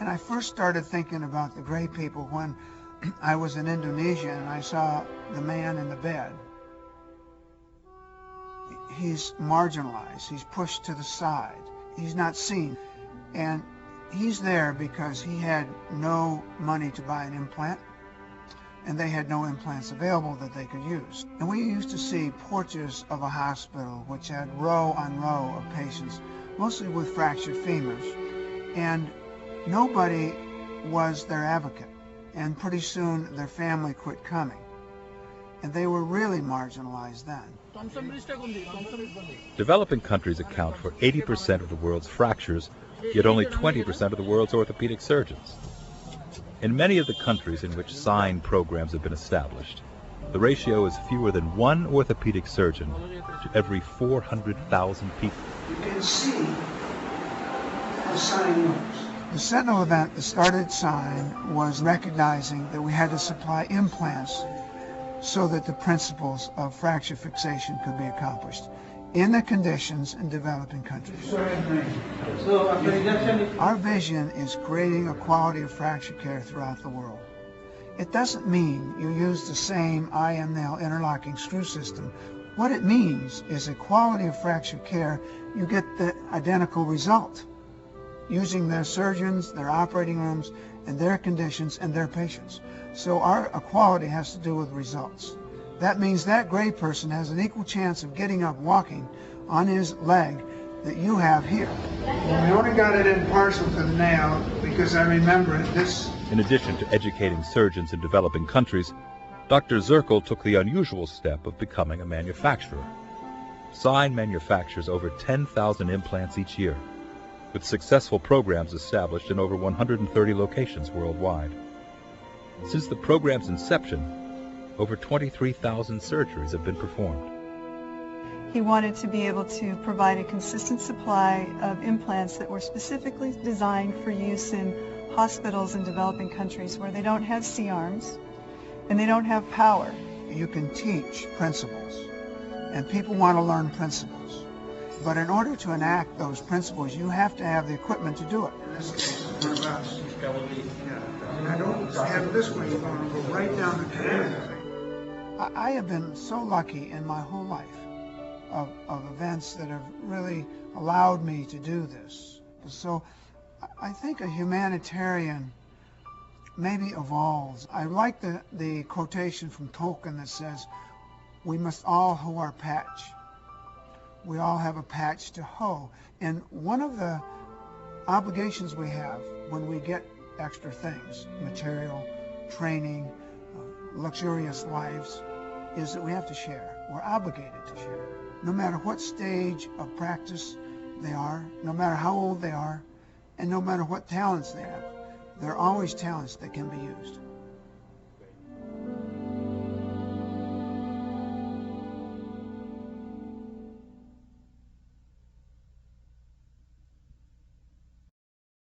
And I first started thinking about the gray people when I was in Indonesia and I saw the man in the bed. He's marginalized, he's pushed to the side, he's not seen. And he's there because he had no money to buy an implant, and they had no implants available that they could use. And we used to see portraits of a hospital which had row on row of patients, mostly with fractured femurs, and nobody was their advocate. And pretty soon their family quit coming. And they were really marginalized then. Developing countries account for 80% of the world's fractures, yet only 20% of the world's orthopedic surgeons. In many of the countries in which sign programs have been established, the ratio is fewer than one orthopedic surgeon to every 400,000 people. You can see the sign moves. The Sentinel event that started sign was recognizing that we had to supply implants so that the principles of fracture fixation could be accomplished in the conditions in developing countries. Our vision is creating a quality of fracture care throughout the world. It doesn't mean you use the same IM nail interlocking screw system. What it means is a quality of fracture care, you get the identical result using their surgeons, their operating rooms, and their conditions and their patients. So our equality has to do with results. That means that gray person has an equal chance of getting up walking on his leg that you have here. Well, we only got it in partial to the nail because I remember this. In addition to educating surgeons in developing countries, Dr. Zirkle took the unusual step of becoming a manufacturer. Sign manufactures over 10,000 implants each year, with successful programs established in over 130 locations worldwide. Since the program's inception, over 23,000 surgeries have been performed. He wanted to be able to provide a consistent supply of implants that were specifically designed for use in hospitals in developing countries where they don't have C-arms and they don't have power. You can teach principles, and people want to learn principles. But in order to enact those principles, you have to have the equipment to do it. In this case, one of us. I don't have this way, you're going to go right down the canal. I have been so lucky in my whole life of events that have really allowed me to do this. So I think a humanitarian maybe evolves. I like the quotation from Tolkien that says, "We must all hoe our patch." We all have a patch to hoe. And one of the obligations we have when we get extra things, material, training, luxurious lives, is that we have to share. We're obligated to share. No matter what stage of practice they are, no matter how old they are, and no matter what talents they have, there are always talents that can be used.